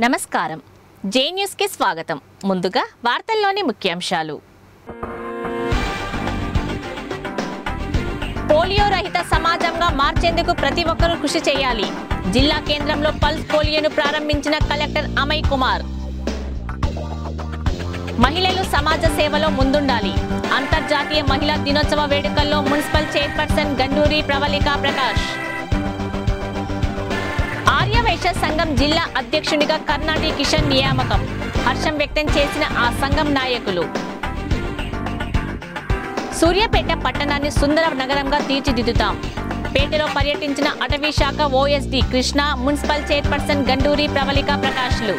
నమస్కారం జే న్యూస్ కి స్వాగతం ముందుగా వార్తల్లోని ముఖ్యాంశాలు పోలియో రహిత సమాజంగా మార్చేందుకు ప్రతి ఒక్కరూ కృషి చేయాలి జిల్లా కేంద్రంలో పల్స్ పోలియోను ప్రారంభించిన కలెక్టర్ అమయ్ కుమార్ మహిళలు సమాజ సేవలో ముందుండాలి అంతర్జాతీయ మహిళా దినోత్సవ వేడుకల్లో మున్సిపల్ చైర్పర్సన్ గండూరి ప్రవళిక ప్రకాష్ ఆర్యవైశ్య సంఘం జిల్లా అధ్యక్షునిగా కర్ణాటి కిషన్ నియామకం హర్షం వ్యక్తం చేసిన ఆ సంఘం నాయకులు సూర్యాపేట పట్టణాన్ని సుందర నగరంగా తీర్చిదిద్దుతాం పేటలో పర్యటించిన అటవీ శాఖ OSD Krishna municipal chairperson Ganduri Pravalika ప్రకాష్లు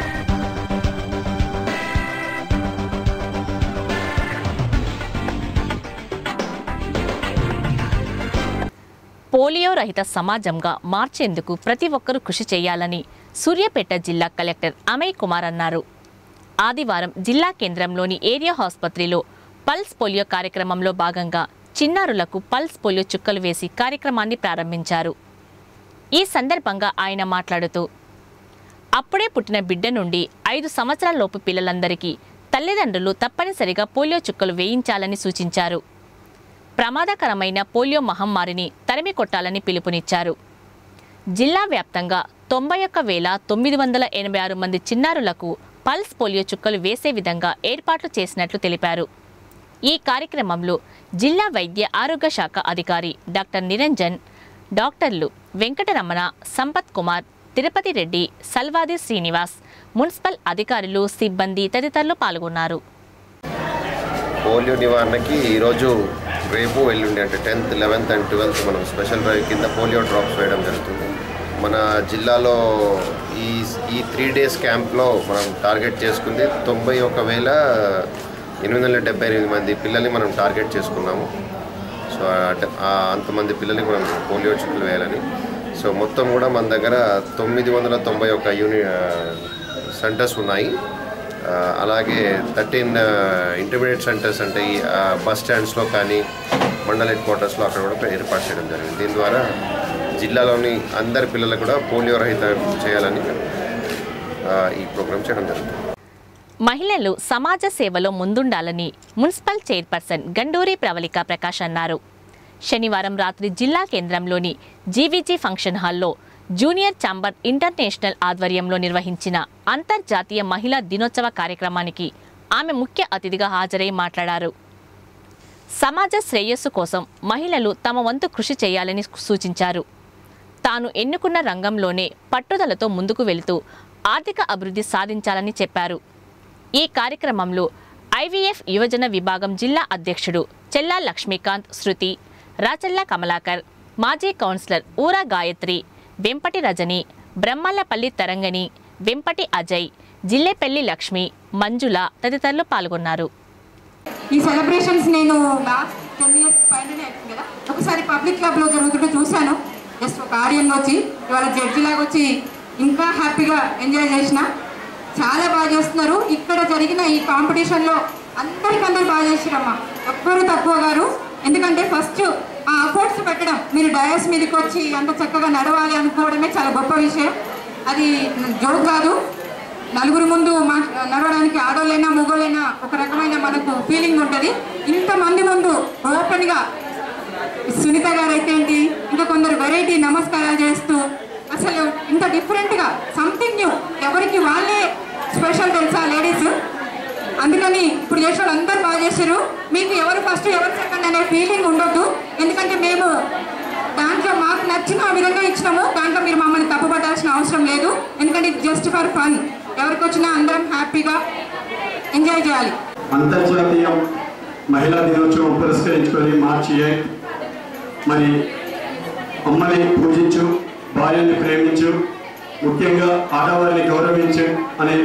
పోలియో రహిత సమాజంగా మార్చేందుకు ప్రతి ఒక్కరూ కృషి చేయాలని సూర్యాపేట జిల్లా కలెక్టర్ అమయ్ కుమార్ అన్నారు. ఆదివారం జిల్లా కేంద్రంలోని ఏరియా ఆసుపత్రిలో పల్స్ పోలియో కార్యక్రమంలో భాగంగా చిన్నారులకు పల్స్ పోలియో చుక్కలు వేసి కార్యక్రమాన్ని ప్రారంభించారు. ఈ సందర్భంగా ఆయన మాట్లాడుతూ అప్పుడే పుట్టిన బిడ్డ నుండి 5 సంవత్సరాల లోపు పిల్లలందరికీ తల్లిదండ్రులు తప్పనిసరిగా పోలియో చుక్కలు వేయించాలని సూచించారు. ప్రమాదకరమైన పోలియో మహమ్మారిని తరిమి కొట్టాలని పిలుపునిచ్చారు. జిల్లా వ్యాప్తంగా 91,986 మంది చిన్నారులకు పల్స్ పోలియో చుక్కలు వేసే విధంగా ఏర్పాట్లు చేసినట్లు తెలిపారు. ఈ కార్యక్రమంలో జిల్లా వైద్య ఆరోగ్య శాఖ అధికారి డాక్టర్ నిరంజన్, డాక్టర్లు వెంకటరమణ, సంపత్ కుమార్, తిరుపతి రెడ్డి, సల్వాది శ్రీనివాస్, మున్సిపల్ అధికారులు, సిబ్బంది తదితరులు పాల్గొన్నారు. పోలియో నివారణకి ఈరోజు రేపు ఎల్లుండి అంటే 10th, 11th and 12th మనం స్పెషల్ డ్రైవ్ కింద పోలియో డ్రాప్స్ వేయడం జరుగుతుంది. మన జిల్లాలో ఈ 3 days క్యాంప్లో మనం టార్గెట్ చేసుకుంది 91,878 మంది పిల్లల్ని మనం టార్గెట్ చేసుకున్నాము. సో అంతమంది పిల్లలకి మనం పోలియో చుక్కలు వేయాలని. సో మొత్తం కూడా మన దగ్గర 991 సెంటర్స్ ఉన్నాయి. అలాగే 13 ఇంటర్మీడియట్ సెంటర్స్ అంటే ఈ బస్ స్టాండ్స్లో కానీ మండల హెడ్ క్వార్టర్స్లో అక్కడ కూడా ఏర్పాటు చేయడం జరిగింది. దీని ద్వారా జిల్లాలోని అందరి పిల్లలకు కూడా పోలియో రహిత చేయాలని ఈ ప్రోగ్రాం చేయడం జరుగుతుంది. మహిళలు సమాజ సేవలో ముందుండాలని మున్సిపల్ చైర్పర్సన్ గండూరి ప్రవళిక ప్రకాష్ అన్నారు. శనివారం రాత్రి జిల్లా కేంద్రంలోని జీవీజీ ఫంక్షన్ హాల్లో జూనియర్ ఛాంబర్ ఇంటర్నేషనల్ ఆధ్వర్యంలో నిర్వహించిన అంతర్జాతీయ మహిళా దినోత్సవ కార్యక్రమానికి ఆమె ముఖ్య అతిథిగా హాజరై మాట్లాడారు. సమాజ శ్రేయస్సు కోసం మహిళలు తమ వంతు కృషి చేయాలని సూచించారు. తాను ఎన్నుకున్న రంగంలోనే పట్టుదలతో ముందుకు వెళుతూ ఆర్థిక అభివృద్ధి సాధించాలని చెప్పారు. ఈ కార్యక్రమంలో ఐవీఎఫ్ యువజన విభాగం జిల్లా అధ్యక్షుడు చెల్లా లక్ష్మీకాంత్, శృతి, రాచల్ల కమలాకర్, మాజీ కౌన్సిలర్ ఊరా గాయత్రి, వెంపటి రజని, బ్రహ్మల్లపల్లి తరంగని, వెంపటి అజయ్, జిల్లేపల్లి లక్ష్మి, మంజుల తదితరులు పాల్గొన్నారు. ఈ సెలబ్రేషన్స్ నేను లాస్ట్ 10 years పైననే అవుతుంది కదా, ఒకసారి పబ్లిక్ క్లబ్లో జరుగుతుంటే చూశాను. జస్ట్ ఒక ఆడియన్గా వచ్చి ఇవాళ జడ్జిలాగా వచ్చి ఇంకా హ్యాపీగా ఎంజాయ్ చేసిన. చాలా బాగా చేస్తున్నారు. ఇక్కడ జరిగిన ఈ కాంపిటీషన్లో అందరికందరూ బాగా చేసిరమ్మా, ఎవ్వరు తక్కువ గారు. ఎందుకంటే ఫస్ట్ ఆ అఫోర్ట్స్ పెట్టడం, మీరు డయాస్ మీదకి వచ్చి అంత చక్కగా నడవాలి అనుకోవడమే చాలా గొప్ప విషయం. అది జోక్ కాదు. నలుగురు ముందు నడవడానికి ఆడోళ్ళైనా మగోళ్ళైనా ఒక రకమైన మనకు ఫీలింగ్ ఉంటుంది. ఇంతమంది ముందు ఓపెన్గా సునీత గారు అయితే ఏంటి, ఇంకా కొందరు వెరైటీ నమస్కారాలు చేస్తూ అసలు ఇంత డిఫరెంట్గా సంథింగ్ న్యూ, ఎవరికి వాళ్ళే స్పెషల్ తెలుసా లేడీస్. అందుకని ఇప్పుడు చేసే వాళ్ళు అందరూ బాగా చేశారు. మీకు ఎవరు ఫస్ట్ ఎవరు సెకండ్ అనే ఫీలింగ్ ఉండొద్దు. ఎందుకంటే మేము దాంట్లో మాకు నచ్చిన విధంగా ఇచ్చినాము. దాంట్లో మీరు మమ్మల్ని తప్పుపట్టాల్సిన అవసరం లేదు. ఎందుకంటే ఇది జస్ట్ ఫర్ ఫన్. ఎవరికి వచ్చినా అందరం హ్యాపీగా ఎంజాయ్ చేయాలి. అంతర్జాతీయ మహిళా దినోత్సవం పురస్కరించుకొని మార్చి 8 మరి అమ్మని పూజించు, భార్యని ప్రేమించు, ముఖ్యంగా ఆడవారిని గౌరవించు అనే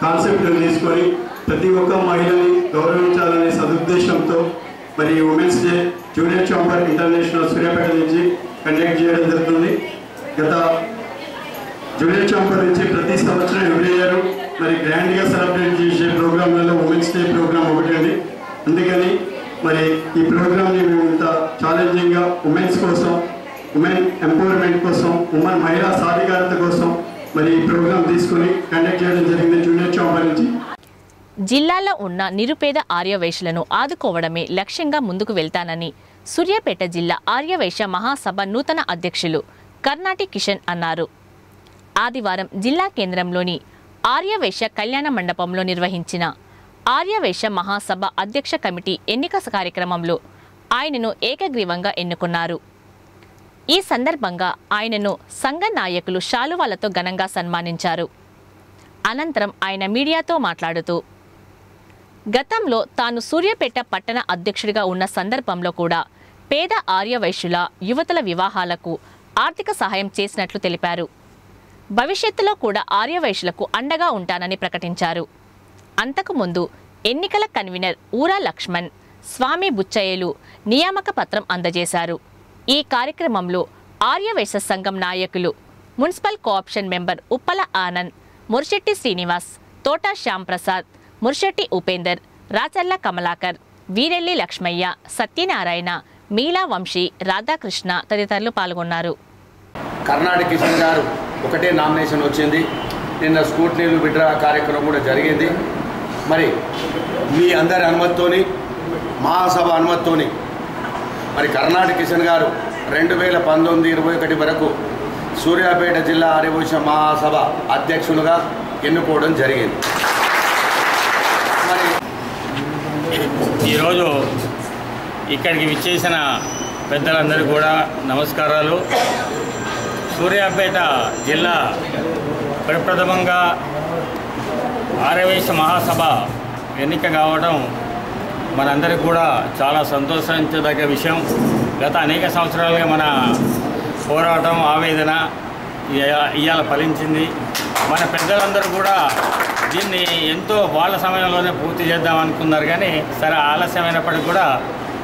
కాన్సెప్ట్ని తీసుకొని ప్రతి ఒక్క మహిళని గౌరవించాలనే సదుద్దేశంతో మరి women's day junior chamber international Suryapet నుంచి కండక్ట్ చేయడం జరుగుతుంది. గత జూనియర్ ఛాంబర్ నుంచి ప్రతి సంవత్సరం ఎవ్రీ ఇయర్ మరి గ్రాండ్గా సెలబ్రేట్ చేసే ప్రోగ్రాంలలో ఉమెన్స్ డే ప్రోగ్రామ్ ఒకటి ఉంది. అందుకని మరి ఈ ప్రోగ్రామ్ని మేము ఇంత ఛాలెంజింగ్గా ఉమెన్స్ కోసం, ఉమెన్ ఎంపవర్మెంట్ కోసం, ఉమెన్ మహిళా సాధికారత కోసం మరి ఈ ప్రోగ్రామ్ తీసుకొని కండక్ట్ చేయడం జరిగింది జూనియర్ చాంబర్ నుంచి. జిల్లాలో ఉన్న నిరుపేద ఆర్యవైశ్యులను ఆదుకోవడమే లక్ష్యంగా ముందుకు వెళ్తానని సూర్యాపేట జిల్లా ఆర్యవైశ్య మహాసభ నూతన అధ్యక్షులు కర్నాటి కిషన్ అన్నారు. ఆదివారం జిల్లా కేంద్రంలోని ఆర్యవైశ్య కళ్యాణ మండపంలో నిర్వహించిన ఆర్యవైశ్య మహాసభ అధ్యక్ష కమిటీ ఎన్నిక కార్యక్రమంలో ఆయనను ఏకగ్రీవంగా ఎన్నుకున్నారు. ఈ సందర్భంగా ఆయనను సంఘ నాయకులు శాలువాలతో ఘనంగా సన్మానించారు. అనంతరం ఆయన మీడియాతో మాట్లాడుతూ గతంలో తాను సూర్యాపేట పట్టణ అధ్యక్షుడిగా ఉన్న సందర్భంలో కూడా పేద ఆర్యవైశ్యుల యువతుల వివాహాలకు ఆర్థిక సహాయం చేసినట్లు తెలిపారు. భవిష్యత్తులో కూడా ఆర్యవైశ్యులకు అండగా ఉంటానని ప్రకటించారు. అంతకుముందు ఎన్నికల కన్వీనర్ ఊరా లక్ష్మణ్, స్వామి బుచ్చయ్యలు నియామక పత్రం అందజేశారు. ఈ కార్యక్రమంలో ఆర్యవైశ్య సంఘం నాయకులు municipal co-option member Uppala Anand, Murshetti Srinivas, Thota Shyamprasad, ముర్శెట్టి Upender, Racharla Kamalakar, Veerelli Lakshmaiah, Satyanarayana, మీలా వంశీ, రాధాకృష్ణ తదితరులు పాల్గొన్నారు. కర్నాటి కిషన్ గారు ఒకటే నామినేషన్ వచ్చింది. నిన్న స్కూట్నీలు విడ్రా కార్యక్రమం కూడా జరిగింది. మరి మీ అందరి అనుమతితోని, మహాసభ అనుమతితోని మరి కర్నాటి కిషన్ గారు 2019-21 వరకు సూర్యాపేట జిల్లా ఆర్యవైశ్య మహాసభ అధ్యక్షులుగా ఎన్నుకోవడం జరిగింది. మరి ఈరోజు ఇక్కడికి విచ్చేసిన పెద్దలందరికీ కూడా నమస్కారాలు. సూర్యాపేట జిల్లా ప్రప్రథమంగా ఆర్యవైశ్య మహాసభ ఎన్నిక కావడం మనందరికీ కూడా చాలా సంతోషించదగ్గ విషయం. గత అనేక సంవత్సరాలుగా మన పోరాటం, ఆవేదన ఇవాళ ఫలించింది. మన పెద్దలందరూ కూడా దీన్ని ఎంతో వాళ్ళ సమయంలోనే పూర్తి చేద్దాం అనుకున్నారు. కానీ సరే ఆలస్యమైనప్పటికీ కూడా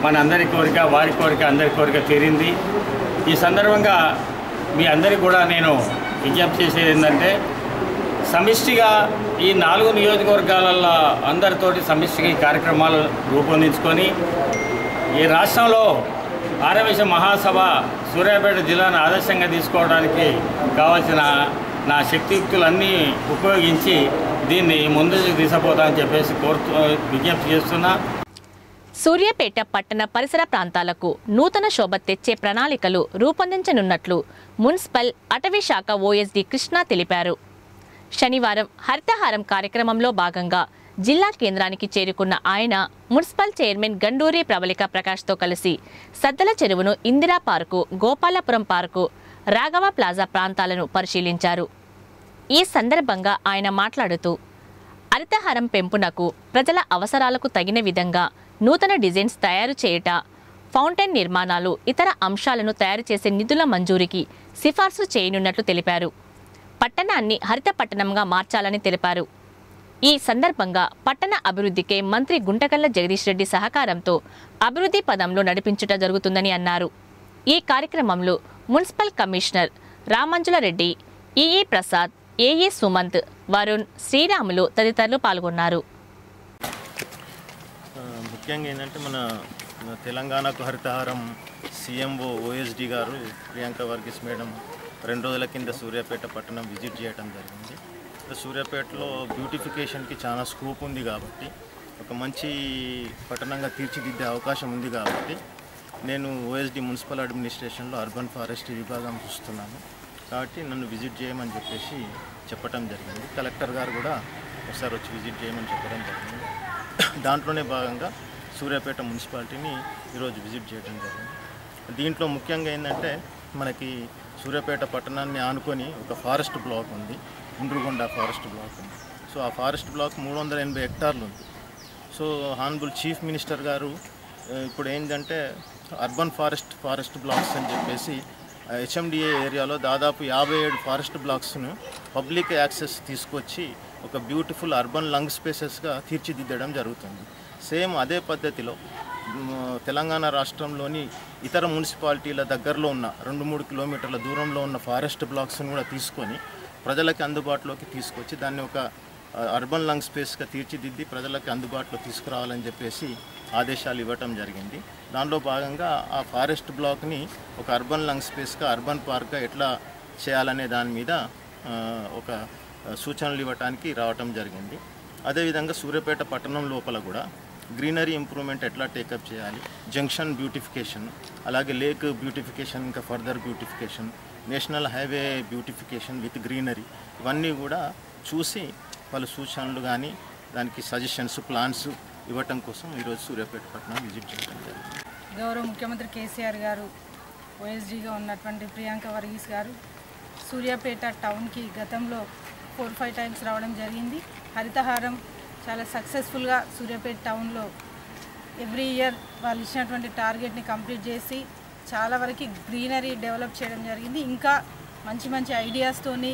మన అందరి కోరిక, వారి కోరిక, అందరి కోరిక తీరింది. ఈ సందర్భంగా మీ అందరికీ కూడా నేను విజ్ఞప్తి చేసేది ఏంటంటే, సమిష్టిగా ఈ 4 నియోజకవర్గాలలో అందరితోటి సమిష్టిగా ఈ కార్యక్రమాలు రూపొందించుకొని ఈ రాష్ట్రంలో ఆర్యవైశ్య మహాసభ సూర్యాపేట జిల్లాను ఆదర్శంగా తీసుకోవడానికి కావాల్సిన నా శక్తియుక్తులన్నీ ఉపయోగించి దీన్ని ముందుకు తీసుకుపోతామని చెప్పేసి విజ్ఞప్తి చేస్తున్నా. సూర్యాపేట పట్టణ పరిసర ప్రాంతాలకు నూతన శోభ తెచ్చే ప్రణాళికలు రూపొందించనున్నట్లు మున్సిపల్ అటవీ శాఖ ఓఎస్డీ కృష్ణ తెలిపారు. శనివారం హరితహారం కార్యక్రమంలో భాగంగా జిల్లా కేంద్రానికి చేరుకున్న ఆయన మున్సిపల్ చైర్మన్ గండూరి ప్రవళిక ప్రకాష్తో కలిసి సద్దల చెరువును, Indira park, Gopalapuram park, Raghava plaza ప్రాంతాలను పరిశీలించారు. ఈ సందర్భంగా ఆయన మాట్లాడుతూ హరితహారం పెంపునకు ప్రజల అవసరాలకు తగిన విధంగా నూతన డిజైన్స్ తయారు చేయట, ఫౌంటైన్ నిర్మాణాలు, ఇతర అంశాలను తయారు చేసే నిధుల మంజూరికి సిఫార్సు చేయనున్నట్లు తెలిపారు. పట్టణాన్ని హరిత పట్టణంగా మార్చాలని తెలిపారు. ఈ సందర్భంగా పట్టణ అభివృద్ధికే మంత్రి గుంటకల్ల జగదీష్ రెడ్డి సహకారంతో అభివృద్ధి పదంలో నడిపించుట జరుగుతుందని అన్నారు. ఈ కార్యక్రమంలో municipal commissioner Ramanjula Reddy, EE Prasad, AE Sumanth, Varun, Sriramulu తదితరులు పాల్గొన్నారు. ముఖ్యంగా ఏంటంటే మన తెలంగాణకు హరితహారం సీఎంఓ ఓఎస్డీ గారు ప్రియాంక వర్గీస్ మేడం 2 రోజుల కింద సూర్యాపేట పట్టణం విజిట్ చేయడం జరిగింది. సూర్యాపేటలో బ్యూటిఫికేషన్కి చాలా స్కోప్ ఉంది కాబట్టి, ఒక మంచి పట్టణంగా తీర్చిదిద్దే అవకాశం ఉంది కాబట్టి నేను ఓఎస్డీ మున్సిపల్ అడ్మినిస్ట్రేషన్లో అర్బన్ ఫారెస్ట్ విభాగం చూస్తున్నాను కాబట్టి నన్ను విజిట్ చేయమని చెప్పేసి చెప్పడం జరిగింది. కలెక్టర్ గారు కూడా ఒకసారి వచ్చి విజిట్ చేయమని చెప్పడం జరిగింది. దాంట్లోనే భాగంగా సూర్యాపేట మున్సిపాలిటీని ఈరోజు విజిట్ చేయడం జరిగింది. దీంట్లో ముఖ్యంగా ఏంటంటే, మనకి సూర్యాపేట పట్టణాన్ని ఆనుకొని ఒక ఫారెస్ట్ బ్లాక్ ఉంది, ఉండ్రుగొండ ఫారెస్ట్ బ్లాక్ ఉంది. సో ఆ ఫారెస్ట్ బ్లాక్ 380 హెక్టార్లు ఉంది. సో హానబుల్ చీఫ్ మినిస్టర్ గారు ఇప్పుడు ఏంటంటే అర్బన్ ఫారెస్ట్ బ్లాక్స్ అని చెప్పేసి హెచ్ఎండిఏ ఏరియాలో దాదాపు 57 ఫారెస్ట్ బ్లాక్స్ను పబ్లిక్ యాక్సెస్ తీసుకొచ్చి ఒక బ్యూటిఫుల్ అర్బన్ లంగ్ స్పేసెస్గా తీర్చిదిద్దడం జరుగుతుంది. సేమ్ అదే పద్ధతిలో తెలంగాణ రాష్ట్రంలోని ఇతర మున్సిపాలిటీల దగ్గరలో ఉన్న 2-3 కిలోమీటర్ల దూరంలో ఉన్న ఫారెస్ట్ బ్లాక్స్ను కూడా తీసుకొని ప్రజలకి అందుబాటులోకి తీసుకొచ్చి దాన్ని ఒక అర్బన్ లంగ్ స్పేస్గా తీర్చిదిద్ది ప్రజలకి అందుబాటులో తీసుకురావాలని చెప్పేసి ఆదేశాలు ఇవ్వటం జరిగింది. దానిలో భాగంగా ఆ ఫారెస్ట్ బ్లాక్ని ఒక అర్బన్ లంగ్ స్పేస్గా, అర్బన్ పార్క్గా ఎట్లా చేయాలనే దాని మీద ఒక సూచనలు ఇవ్వడానికి రావటం జరిగింది. అదేవిధంగా సూర్యాపేట పట్టణం లోపల కూడా గ్రీనరీ ఇంప్రూవ్మెంట్ ఎట్లా టేకప్ చేయాలి, జంక్షన్ బ్యూటిఫికేషన్, అలాగే లేక్ బ్యూటిఫికేషన్, ఇంకా further beautification, national highway beautification with greenery, ఇవన్నీ కూడా చూసి వాళ్ళు సూచనలు కానీ దానికి సజెషన్స్ ప్లాన్స్ ఇవ్వటం కోసం ఈరోజు సూర్యాపేట పట్టణం విజిట్ చేయడం జరిగింది. గౌరవ ముఖ్యమంత్రి కేసీఆర్ గారు, ఓఎస్డీగా ఉన్నటువంటి ప్రియాంక వర్గీస్ గారు సూర్యాపేట టౌన్కి గతంలో 4-5 టైమ్స్ రావడం జరిగింది. హరితహారం చాలా సక్సెస్ఫుల్గా సూర్యాపేట టౌన్లో ఎవ్రీ ఇయర్ వాళ్ళు ఇచ్చినటువంటి టార్గెట్ని కంప్లీట్ చేసి చాలా వరకు గ్రీనరీ డెవలప్ చేయడం జరిగింది. ఇంకా మంచి మంచి ఐడియాస్తోని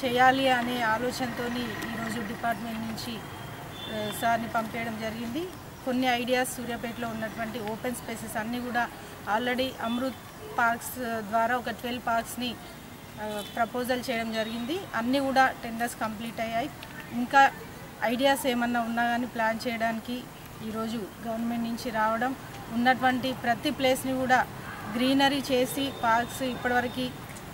చేయాలి అనే ఆలోచనతోని ఈరోజు డిపార్ట్మెంట్ నుంచి సార్ని పంపేయడం జరిగింది. కొన్ని ఐడియాస్ సూర్యాపేటలో ఉన్నటువంటి ఓపెన్ స్పేసెస్ అన్నీ కూడా ఆల్రెడీ అమృత్ పార్క్స్ ద్వారా ఒక 12 పార్క్స్ని ప్రపోజల్ చేయడం జరిగింది. అన్నీ కూడా టెండర్స్ కంప్లీట్ అయ్యాయి. ఇంకా ఐడియాస్ ఏమన్నా ఉన్నా కానీ ప్లాన్ చేయడానికి ఈరోజు గవర్నమెంట్ నుంచి రావడం, ఉన్నటువంటి ప్రతి ప్లేస్ని కూడా గ్రీనరీ చేసి పార్క్స్ ఇప్పటివరకు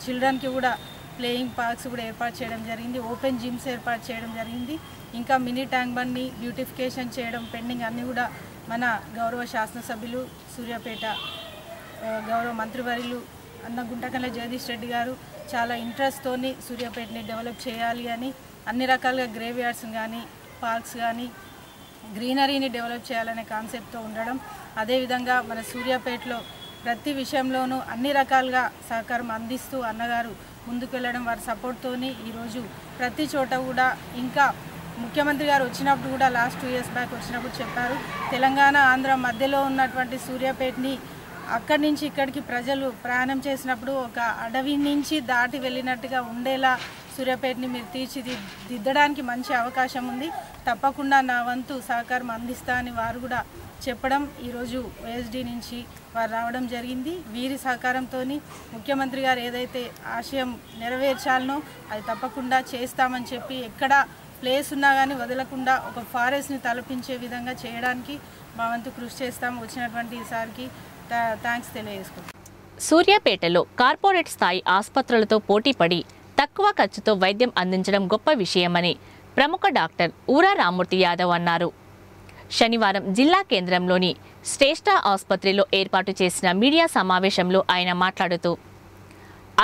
చిల్డ్రన్కి కూడా ప్లేయింగ్ పార్క్స్ కూడా ఏర్పాటు చేయడం జరిగింది. ఓపెన్ జిమ్స్ ఏర్పాటు చేయడం జరిగింది. ఇంకా మినీ ట్యాంక్ బండ్ని బ్యూటిఫికేషన్ చేయడం పెండింగ్ అన్నీ కూడా మన గౌరవ శాసనసభ్యులు సూర్యాపేట గౌరవ మంత్రివర్యులు అన్న గుంటకల్ల జగదీష్ రెడ్డి గారు చాలా ఇంట్రెస్ట్తోని సూర్యాపేటని డెవలప్ చేయాలి అని అన్ని రకాలుగా గ్రేవ్ యార్డ్స్ కానీ పార్క్స్ కానీ గ్రీనరీని డెవలప్ చేయాలనే కాన్సెప్ట్తో ఉండడం, అదేవిధంగా మన సూర్యాపేటలో ప్రతి విషయంలోనూ అన్ని రకాలుగా సహకారం అందిస్తూ అన్నగారు ముందుకు వెళ్ళడం, వారి సపోర్ట్తోని ఈరోజు ప్రతి చోట కూడా ఇంకా ముఖ్యమంత్రి గారు వచ్చినప్పుడు కూడా లాస్ట్ 2 years బ్యాక్ వచ్చినప్పుడు చెప్పారు, తెలంగాణ ఆంధ్ర మధ్యలో ఉన్నటువంటి సూర్యాపేటని అక్కడి నుంచి ఇక్కడికి ప్రజలు ప్రయాణం చేసినప్పుడు ఒక అడవి నుంచి దాటి వెళ్ళినట్టుగా ఉండేలా సూర్యాపేటని మీరు తీర్చిదిద్దడానికి మంచి అవకాశం ఉంది, తప్పకుండా నా వంతు సహకారం అందిస్తా అని వారు కూడా చెప్పడం ఈరోజు ఓఎస్డీ నుంచి వారు రావడం జరిగింది. వీరి సహకారంతో ముఖ్యమంత్రి గారు ఏదైతే ఆశయం నెరవేర్చాలనో అది తప్పకుండా చేస్తామని చెప్పి ఎక్కడ ప్లేస్ ఉన్నా కానీ వదలకుండా ఒక ఫారెస్ట్ని తలపించే విధంగా చేయడానికి మా వంతు కృషి చేస్తాము. వచ్చినటువంటి ఈసారికి థ్యాంక్స్ తెలియజేసుకుంటాం. సూర్యాపేటలో కార్పొరేట్ స్థాయి ఆసుపత్రులతో పోటీపడి తక్కువ ఖర్చుతో వైద్యం అందించడం గొప్ప విషయమని ప్రముఖ డాక్టర్ ఊరా రామ్మూర్తి యాదవ్ అన్నారు. శనివారం జిల్లా కేంద్రంలోని శ్రేష్ఠ ఆసుపత్రిలో ఏర్పాటు చేసిన మీడియా సమావేశంలో ఆయన మాట్లాడుతూ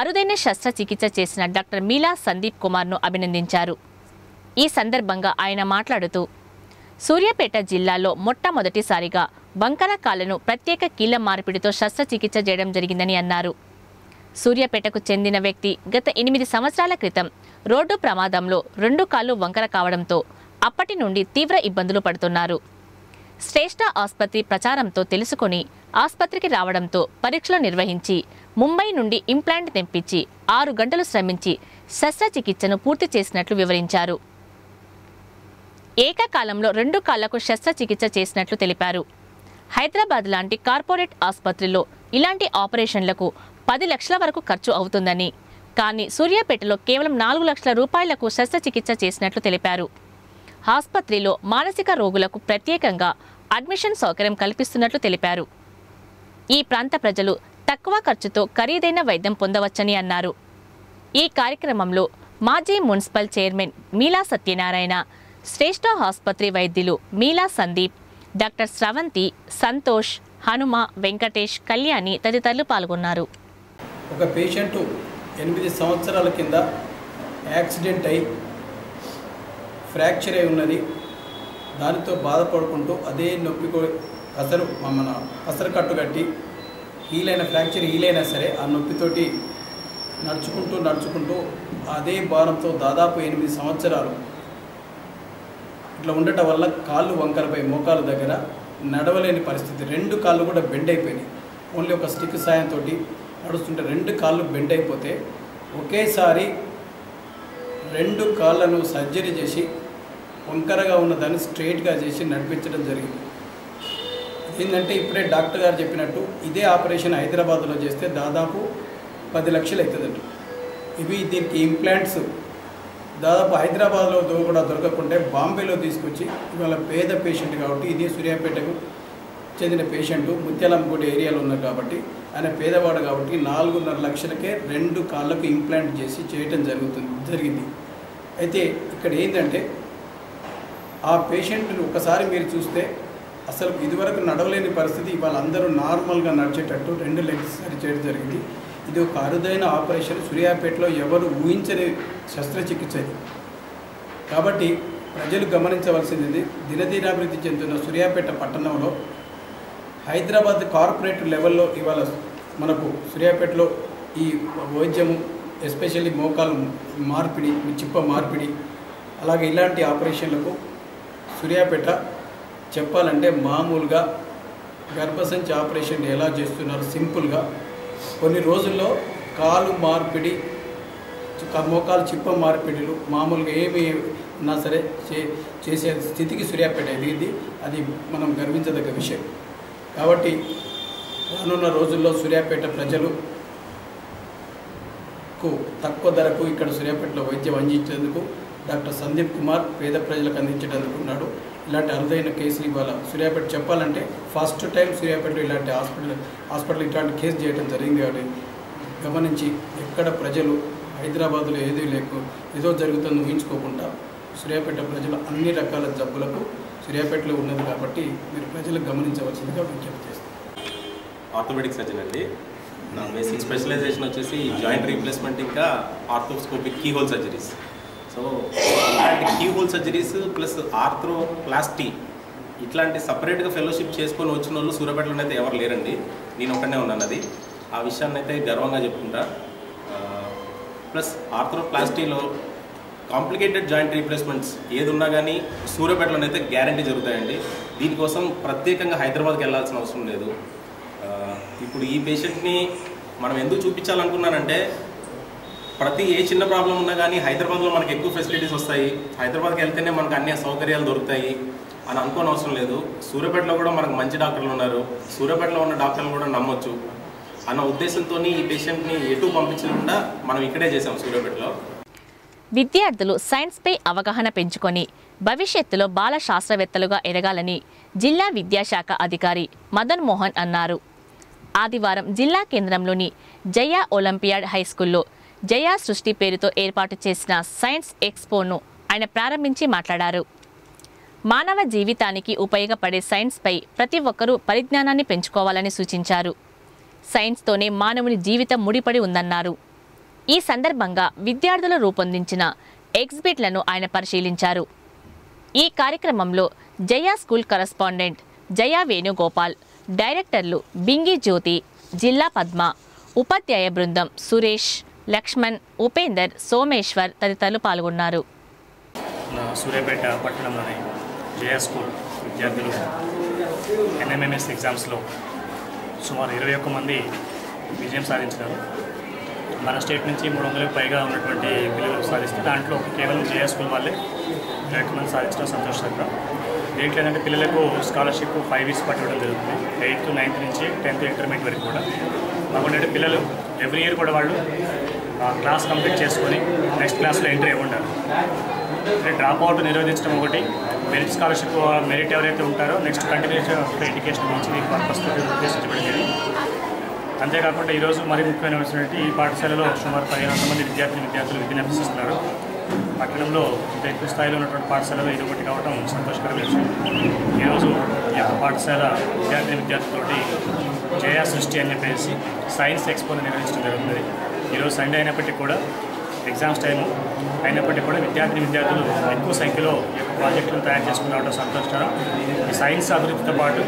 అరుదైన శస్త్రచికిత్స చేసిన డాక్టర్ మీలా సందీప్ కుమార్ను అభినందించారు. ఈ సందర్భంగా ఆయన మాట్లాడుతూ సూర్యాపేట జిల్లాలో మొట్టమొదటిసారిగా బంకర కాళ్లను ప్రత్యేక కీళ్ల మార్పిడితో శస్త్రచికిత్స చేయడం జరిగిందని అన్నారు. సూర్యాపేటకు చెందిన వ్యక్తి గత 8 సంవత్సరాల క్రితం రోడ్డు ప్రమాదంలో 2 కాళ్లు వంకర కావడంతో అప్పటి నుండి తీవ్ర ఇబ్బందులు పడుతున్నారు. శ్రేష్ఠ ఆసుపత్రి ప్రచారంతో తెలుసుకొని ఆసుపత్రికి రావడంతో పరీక్షలు నిర్వహించి ముంబై నుండి ఇంప్లాంట్ తెప్పించి 6 గంటలు శ్రమించి శస్త్రచికిత్సను పూర్తి చేసినట్లు వివరించారు. ఏకకాలంలో 2 కాళ్లకు శస్త్రచికిత్స చేసినట్లు తెలిపారు. హైదరాబాద్ లాంటి కార్పొరేట్ ఆసుపత్రిలో ఇలాంటి ఆపరేషన్లకు 10 లక్షల వరకు ఖర్చు అవుతుందని, కానీ సూర్యాపేటలో కేవలం 4 లక్షల రూపాయలకు శస్త్రచికిత్స చేసినట్లు తెలిపారు. ఆసుపత్రిలో మానసిక రోగులకు ప్రత్యేకంగా అడ్మిషన్ సౌకర్యం కల్పిస్తున్నట్లు తెలిపారు. ఈ ప్రాంత ప్రజలు తక్కువ ఖర్చుతో ఖరీదైన వైద్యం పొందవచ్చని అన్నారు. ఈ కార్యక్రమంలో మాజీ మున్సిపల్ చైర్మన్ మీలా సత్యనారాయణ, శ్రేష్ఠ ఆసుపత్రి వైద్యులు మీలా సందీప్, డాక్టర్ స్రవంతి, సంతోష్, హనుమ, వెంకటేష్, కళ్యాణి తదితరులు పాల్గొన్నారు. ఒక పేషెంట్ 8 సంవత్సరాల కింద యాక్సిడెంట్ అయి ఫ్రాక్చర్ అయి ఉన్నది. దానితో బాధపడుకుంటూ అదే నొప్పి పసరు కట్టు కట్టి ఫ్రాక్చర్ హీలైనా సరే ఆ నొప్పితోటి నడుచుకుంటూ అదే భారంతో దాదాపు 8 సంవత్సరాలు ఇట్లా ఉండటం వల్ల కాళ్ళు వంకరపై మోకాలు దగ్గర నడవలేని పరిస్థితి. 2 కాళ్ళు కూడా బెండ్ అయిపోయినాయి. ఓన్లీ ఒక స్టిక్ సాయంతో నడుస్తుంటే 2 కాళ్ళు బెండ్ అయిపోతే ఒకేసారి 2 కాళ్ళను సర్జరీ చేసి వంకరగా ఉన్నదాన్ని స్ట్రైట్గా చేసి నడిపించడం జరిగింది. ఏంటంటే ఇప్పుడే డాక్టర్ గారు చెప్పినట్టు ఇదే ఆపరేషన్ హైదరాబాద్లో చేస్తే దాదాపు 10 లక్షలు అవుతుందంట. దీనికి ఇంప్లాంట్స్ దాదాపు హైదరాబాద్లో కూడా దొరకకుంటే బాంబేలో తీసుకొచ్చి ఇవాళ పేద పేషెంట్ కాబట్టి ఇది సూర్యాపేటకు చెందిన పేషెంట్ ముత్యాలంపూడి ఏరియాలో ఉన్నారు కాబట్టి ఆయన పేదవాడు కాబట్టి 4.5 లక్షలకే 2 కాళ్ళకు ఇంప్లాంట్ చేసి చేయటం జరిగింది. అయితే ఇక్కడ ఏంటంటే ఆ పేషెంట్ను ఒకసారి మీరు చూస్తే అసలు ఇదివరకు నడవలేని పరిస్థితి, ఇవాళ అందరూ నార్మల్గా నడిచేటట్టు 2 లెగ్స్ సరి చేయడం జరిగింది. ఇది ఒక అరుదైన ఆపరేషన్, సూర్యాపేటలో ఎవరు ఊహించని శస్త్రచికిత్స ఇది. కాబట్టి ప్రజలు గమనించవలసింది, దినదినాభివృద్ధి చెందుతున్న సూర్యాపేట పట్టణంలో హైదరాబాద్ కార్పొరేట్ లెవెల్లో ఇవాళ మనకు సూర్యాపేటలో ఈ వైద్యము, ఎస్పెషల్లీ మోకాలు మార్పిడి, చిప్ప మార్పిడి, అలాగే ఇలాంటి ఆపరేషన్లకు సూర్యాపేట చెప్పాలంటే మామూలుగా గర్భసంచి ఆపరేషన్ ఎలా చేస్తున్నారు సింపుల్గా. కొన్ని రోజుల్లో కాలు మార్పిడి, మోకాలు చిప్ప మార్పిడిలు మామూలుగా ఏమి ఉన్నా సరే చేసే స్థితికి సూర్యాపేట ఎదిగింది. అది మనం గర్వించదగ్గ విషయం. కాబట్టి రానున్న రోజుల్లో సూర్యాపేట ప్రజలకు తక్కువ ధరకు ఇక్కడ సూర్యాపేటలో వైద్యం అందించేందుకు డాక్టర్ సందీప్ కుమార్ పేద ప్రజలకు అందించడానికి ఉన్నాడు. ఇలాంటి అరుదైన కేసులు ఇవాళ సూర్యాపేట చెప్పాలంటే ఫస్ట్ టైం సూర్యాపేటలో ఇలాంటి హాస్పిటల్ ఇట్లాంటి కేసు చేయడం జరిగింది. కాబట్టి గమనించి ఎక్కడ ప్రజలు హైదరాబాద్లో ఏదో జరుగుతుందో ఊహించుకోకుండా సూర్యాపేట ప్రజలు అన్ని రకాల జబ్బులకు సూర్యాపేటలో ఉన్నది కాబట్టి మీరు ప్రజలకు గమనించవలసిందిగా విజ్ఞప్తి చేస్తాను. ఆర్థోపెడిక్ సర్జన్ అండి. నా బేసిక్ స్పెషలైజేషన్ వచ్చేసి జాయింట్ రీప్లేస్మెంట్ ఇంకా ఆర్థోస్కోపిక్ కీహోల్ సర్జరీస్. సో ఇలాంటి కీహోల్ సర్జరీస్ ప్లస్ ఆర్థ్రోప్లాస్టీ ఇట్లాంటి సపరేట్గా ఫెలోషిప్ చేసుకొని వచ్చిన వాళ్ళు సూర్యాపేటలో అయితే ఎవరు లేరండి. నేను ఒక్కనే ఉన్నాను. అది ఆ విషయాన్ని అయితే గర్వంగా చెప్పుకుంటా. ప్లస్ ఆర్థ్రోప్లాస్టీలో కాంప్లికేటెడ్ జాయింట్ రీప్లేస్మెంట్స్ ఏది ఉన్నా కానీ సూర్యాపేటలోనైతే గ్యారంటీ జరుగుతాయండి. దీనికోసం ప్రత్యేకంగా హైదరాబాద్కి వెళ్ళాల్సిన అవసరం లేదు. ఇప్పుడు ఈ పేషెంట్ని మనం ఎందుకు చూపించాలనుకున్నానంటే ఏ చిన్న ప్రాబ్లం ఉన్నా కానీ హైదరాబాద్లో మనకు ఎక్కువ ఫెసిలిటీస్ వస్తాయి, హైదరాబాద్కి వెళ్తేనే మనకు అన్ని సౌకర్యాలు దొరుకుతాయి అని అనుకోని అవసరం లేదు. సూర్యాపేటలో కూడా మనకు మంచి డాక్టర్లు ఉన్నారు, సూర్యాపేటలో ఉన్న డాక్టర్లు కూడా నమ్మొచ్చు అన్న ఉద్దేశంతో ఈ పేషెంట్ని ఎటు పంపించకుండా మనం ఇక్కడే చేసాం సూర్యాపేటలో. విద్యార్థులు సైన్స్పై అవగాహన పెంచుకొని భవిష్యత్తులో బాల శాస్త్రవేత్తలుగా ఎదగాలని జిల్లా విద్యాశాఖ అధికారి మదన్ మోహన్ అన్నారు. ఆదివారం జిల్లా కేంద్రంలోని జయా ఒలింపియాడ్ హైస్కూల్లో జయా సృష్టి పేరుతో ఏర్పాటు చేసిన సైన్స్ ఎక్స్పోను ఆయన ప్రారంభించి మాట్లాడారు. మానవ జీవితానికి ఉపయోగపడే సైన్స్పై ప్రతి ఒక్కరూ పరిజ్ఞానాన్ని పెంచుకోవాలని సూచించారు. సైన్స్తోనే మానవుని జీవితం ముడిపడి ఉందన్నారు. ఈ సందర్భంగా విద్యార్థులు రూపొందించిన ఎగ్జిబిట్లను ఆయన పరిశీలించారు. ఈ కార్యక్రమంలో జయా స్కూల్ కరస్పాండెంట్ జయా వేణుగోపాల్, డైరెక్టర్లు బింగి జ్యోతి, జిల్లా పద్మ, ఉపాధ్యాయ బృందం సురేష్, లక్ష్మణ్, ఉపేందర్, సోమేశ్వర్ తదితరులు పాల్గొన్నారు. సూర్యాపేట పట్టణంలోని జయా స్కూల్ విద్యార్థులు NMMS ఎగ్జామ్స్లో సుమారు 21 మంది విజయం సాధించారు. మన స్టేట్ నుంచి 300కి పైగా ఉన్నటువంటి పిల్లలు సాధిస్తే దాంట్లో కేవలం జయా స్కూల్ వాళ్ళే 20 మంది సాధించడం సంతోషకరం. దేంట్లో ఏంటంటే పిల్లలకు స్కాలర్షిప్ 5 వీక్స్ పట్టడం జరుగుతుంది. 8th, 9th నుంచి 10th ఇంటర్మీడియట్ వరకు కూడా. కాకుండా పిల్లలు ఎవ్రీ ఇయర్ కూడా వాళ్ళు క్లాస్ కంప్లీట్ చేసుకొని నెక్స్ట్ క్లాస్లో ఎంట్రీ ఇవ్వండారు. డ్రాప్ అవుట్ నిరోధించడం ఒకటి, మెరిట్ స్కాలర్షిప్ మెరిట్ ఎవరైతే ఉంటారో నెక్స్ట్ కంటిన్యూషన్ ఆఫ్ ఎడ్యుకేషన్ గురించి పర్పస్ ఉద్దేశించబడింది. అంతేకాకుండా ఈరోజు మరీ ముఖ్యమైన విషయం ఈ పాఠశాలలో సుమారు 1500 మంది విద్యార్థులు విద్యను అభ్యసిస్తున్నారు. పట్టణంలో ఇంత ఎక్కువ స్థాయిలో ఉన్నటువంటి పాఠశాలలో ఇది ఒకటి కావడం సంతోషకరమైన విషయం. ఈరోజు ఈ యొక్క పాఠశాల విద్యార్థులతోటి జయా సృష్టి అని చెప్పేసి సైన్స్ ఎక్స్పోని నిర్వహించడం జరుగుతుంది. ఈరోజు సండే అయినప్పటికీ కూడా ఎగ్జామ్స్ టైము అయినప్పటికీ కూడా విద్యార్థులు ఎక్కువ సంఖ్యలో ఈ యొక్క ప్రాజెక్టులను తయారు చేసుకుని రావడం సంతోషకరం. ఈ సైన్స్ అభివృద్ధితో పాటు